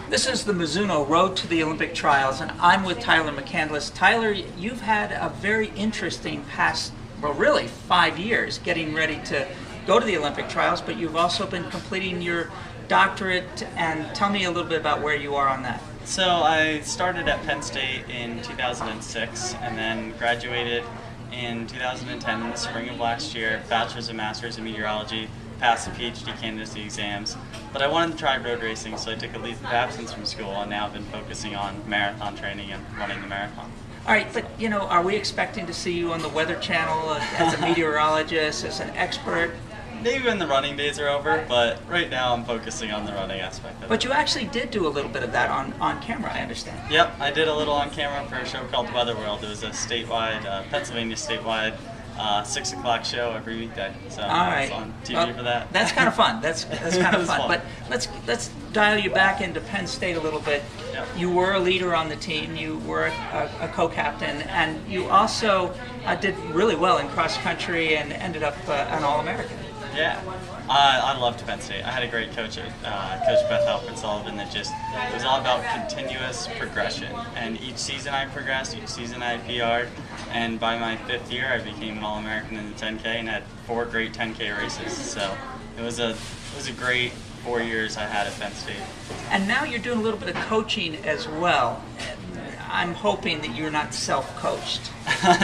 This is the Mizuno Road to the Olympic Trials, and I'm with Tyler McCandless. Tyler, you've had a very interesting past, well, really 5 years getting ready to go to the Olympic Trials, but you've also been completing your doctorate, and tell me a little bit about where you are on that. So I started at Penn State in 2006 and then graduated in 2010 in the spring of last year, bachelor's and master's in meteorology, passed the PhD candidacy exams. But I wanted to try road racing, so I took a leave of absence from school, and now I've been focusing on marathon training and running the marathon. All right, but are we expecting to see you on the Weather Channel as a meteorologist, as an expert? Maybe when the running days are over, but right now I'm focusing on the running aspect of it. But you actually did do a little bit of that on camera, I understand. Yep, I did a little on camera for a show called Weather World. It was a statewide, Pennsylvania statewide 6 o'clock show every weekday. So I was on TV for that. That's kind of fun. That's kind of fun. fun. But let's dial you back into Penn State a little bit. Yep. You were a leader on the team. You were a co-captain, and you also did really well in cross country and ended up an All-American. Yeah, I loved Penn State. I had a great coach, Coach Beth Alfred Sullivan, that it was all about continuous progression. And each season I progressed, each season I PR'd, and by my 5th year I became an All-American in the 10K and had 4 great 10K races. So it was a great 4 years I had at Penn State. And now you're doing a little bit of coaching as well. I'm hoping that you're not self-coached.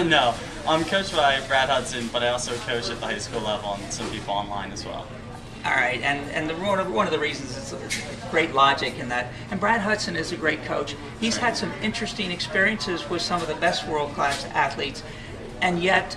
No, I'm coached by Brad Hudson, but I also coach at the high school level and some people online as well. All right, and one of the reasons is great logic in that. And Brad Hudson is a great coach. He's had some interesting experiences with some of the best world-class athletes, and yet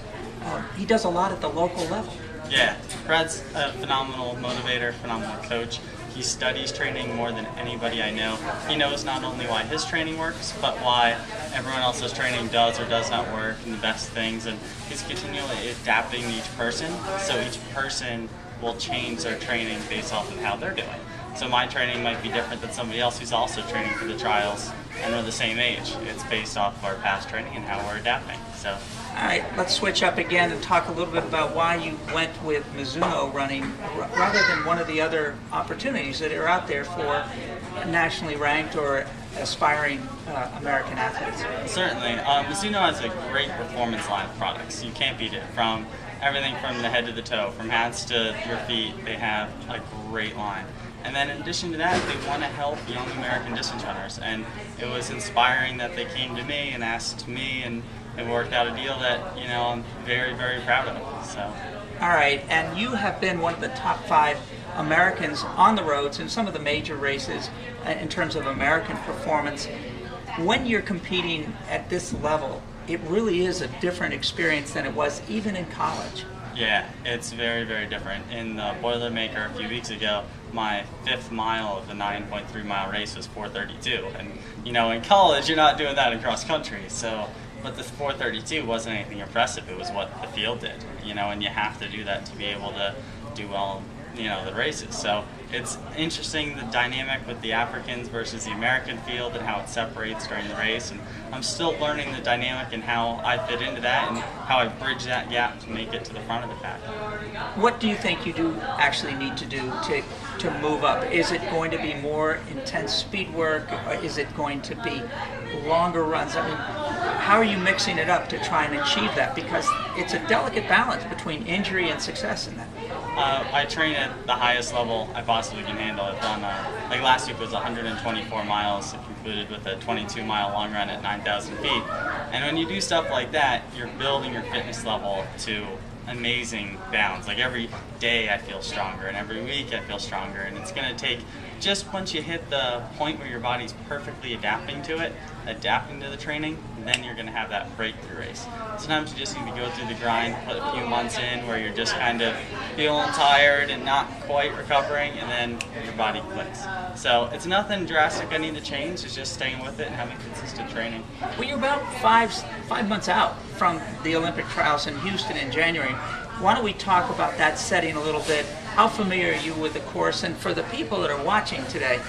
he does a lot at the local level. Yeah, Brad's a phenomenal motivator, phenomenal coach. He studies training more than anybody I know. He knows not only why his training works, but why everyone else's training does or does not work, and the best things. And he's continually adapting to each person, so each person will change their training based off of how they're doing. So my training might be different than somebody else who's also training for the trials, and we're the same age. It's based off of our past training and how we're adapting. So. All right, let's switch up again and talk a little bit about why you went with Mizuno running rather than one of the other opportunities that are out there for nationally ranked or aspiring American athletes. Certainly. Mizuno has a great performance line of products. You can't beat it. From everything from the head to the toe, from hats to your feet, they have a great line. And then in addition to that, they want to help young American distance runners. And it was inspiring that they came to me and asked me, and it worked out a deal that, I'm very, very proud of. So. All right, and you have been one of the top 5 Americans on the roads in some of the major races in terms of American performance. When you're competing at this level, it really is a different experience than it was even in college. Yeah, it's very, very different. In the Boilermaker a few weeks ago, my 5th mile of the 9.3 mile race was 4:32. And, in college, you're not doing that in cross country. But the 4:32 wasn't anything impressive. It was what the field did, and you have to do that to be able to do well, the races. So it's interesting, the dynamic with the Africans versus the American field and how it separates during the race. And I'm still learning the dynamic and how I fit into that and how I bridge that gap to make it to the front of the pack. What do you think you do actually need to do to move up? Is it going to be more intense speed work? Or is it going to be longer runs? I mean, how are you mixing it up to try and achieve that? Because it's a delicate balance between injury and success in that. I train at the highest level I possibly can handle. I've done, like last week was 124 miles. It concluded with a 22-mile long run at 9,000 feet. And when you do stuff like that, you're building your fitness level to amazing bounds. Like every day I feel stronger, and every week I feel stronger. And it's going to take, just once you hit the point where your body's perfectly adapting to it, adapting to the training, then you're going to have that breakthrough race. Sometimes you just need to go through the grind, put a few months in where you're just kind of feeling tired and not quite recovering, and then your body clicks. So it's nothing drastic I need to change, it's just staying with it and having consistent training. Well, you're about five months out from the Olympic trials in Houston in January. Why don't we talk about that setting a little bit? How familiar are you with the course? And for the people that are watching today,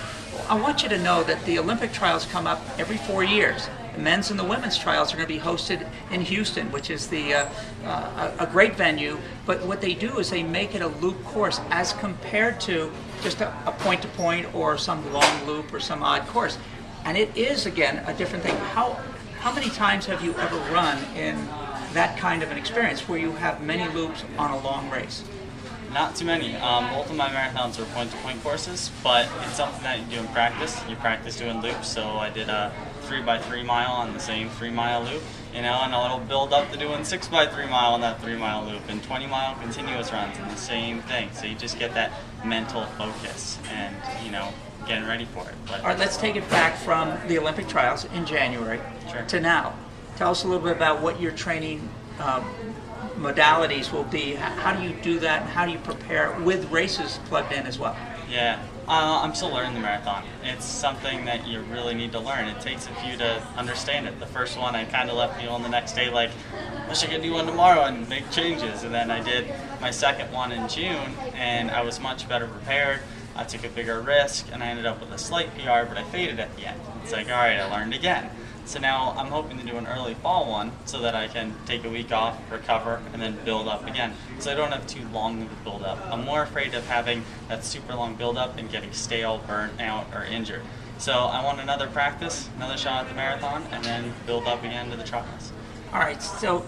I want you to know that the Olympic trials come up every 4 years. men's and the women's trials are going to be hosted in Houston, which is a great venue. But what they do is they make it a loop course as compared to just a point-to-point or some long loop or some odd course. And it is, again, a different thing. How many times have you ever run in that kind of an experience where you have many loops on a long race? Not too many. Both of my marathons were point-to-point courses, but it's something that you do in practice. You practice doing loops, so I did a 3x3 mile on the same 3-mile loop, and it'll build up to doing 6x3 mile on that 3-mile loop, and 20-mile continuous runs and the same thing. So you just get that mental focus and, getting ready for it. But, all right, let's take it back from the Olympic trials in January to now. Tell us a little bit about what your training modalities will be. How do you do that, and how do you prepare with races plugged in as well? Yeah, I'm still learning the marathon. It's something that you really need to learn. It takes a few to understand it. The first one, I kind of left feeling the next day like, wish I could do one tomorrow and make changes. And then I did my second one in June, and I was much better prepared. I took a bigger risk, and I ended up with a slight PR, but I faded at the end. It's like, all right, I learned again. So now I'm hoping to do an early fall one so that I can take a week off, recover, and then build up again. So I don't have too long of a build up. I'm more afraid of having that super long build up and getting stale, burnt out, or injured. So I want another practice, another shot at the marathon, and then build up again to the trials. All right, so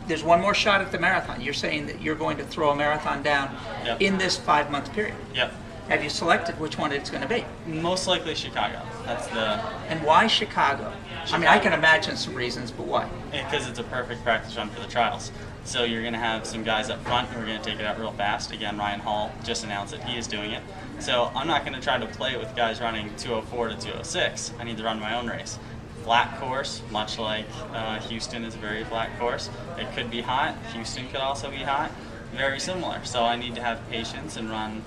there's one more shot at the marathon. You're saying that you're going to throw a marathon down in this 5-month period. Yep. Have you selected which one it's going to be? Most likely Chicago. That's the. And why Chicago? I mean, I can imagine some reasons, but why? Because it's a perfect practice run for the trials. So you're going to have some guys up front who are going to take it out real fast. Again, Ryan Hall just announced that he is doing it. So I'm not going to try to play with guys running 204 to 206. I need to run my own race. Flat course, much like Houston is a very flat course. It could be hot. Houston could also be hot. Very similar. So I need to have patience and run,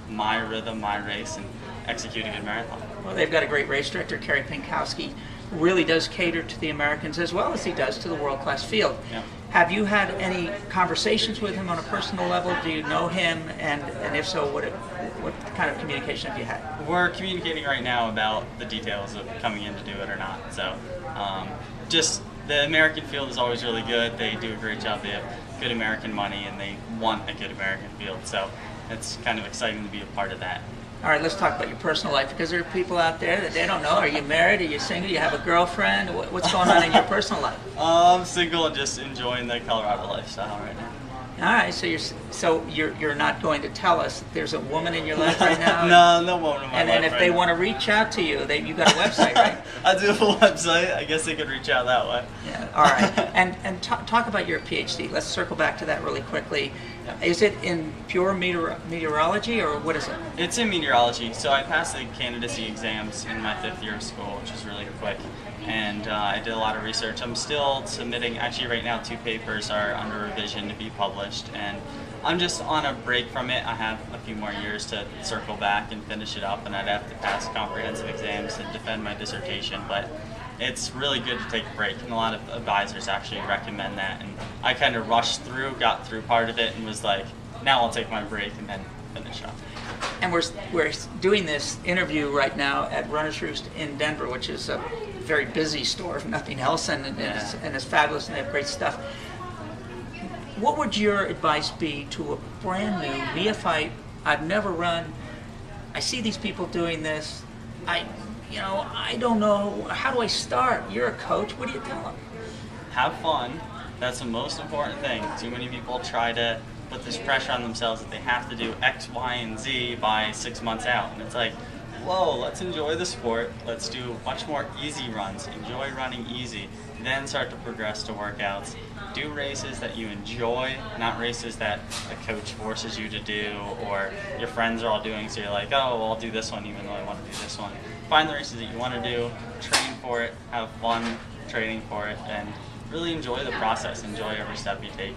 my rhythm, my race, and execute a good marathon. Well, they've got a great race director. Kerry Pinkowski really does cater to the Americans as well as he does to the world-class field. Yep. Have you had any conversations with him on a personal level? Do you know him? And if so, what kind of communication have you had? We're communicating right now about the details of coming in to do it or not. So just the American field is always really good. They do a great job. They have good American money, and they want a good American field. So it's kind of exciting to be a part of that. All right, let's talk about your personal life, because there are people out there that they don't know. Are you married? Are you single? Do you have a girlfriend? What's going on in your personal life? I'm single and just enjoying the Colorado lifestyle right now. All right, so you're not going to tell us that there's a woman in your life right now? No woman in my life. And then if right they now. want to reach out to you, you got a website, right? I do have a website. I guess they could reach out that way. Yeah. All right. And talk about your PhD. Let's circle back to that really quickly. Is it in pure meteorology, or what is it? It's in meteorology. So I passed the candidacy exams in my 5th year of school, which is really quick. And I did a lot of research. I'm still submitting, actually right now 2 papers are under revision to be published, and I'm just on a break from it. I have a few more years to circle back and finish it up, and I'd have to pass comprehensive exams and defend my dissertation, but it's really good to take a break, and a lot of advisors actually recommend that, and I kind of rushed through, got through part of it, and was like, now I'll take my break and then finish up. And we're doing this interview right now at Runner's Roost in Denver, which is a very busy store, if nothing else, and it's fabulous, and they have great stuff. What would your advice be to a brand new neophyte? I've never run. I see these people doing this. I don't know. How do I start? You're a coach. What do you tell them? Have fun. That's the most important thing. Too many people try to put this pressure on themselves that they have to do X, Y, and Z by 6 months out. And it's like, whoa, let's enjoy the sport. Let's do much more easy runs. Enjoy running easy. Then start to progress to workouts. Do races that you enjoy, not races that a coach forces you to do or your friends are all doing, so you're like, oh, well, I'll do this one even though I want to do this one. Find the races that you want to do, train for it, have fun training for it, and really enjoy the process. Enjoy every step you take.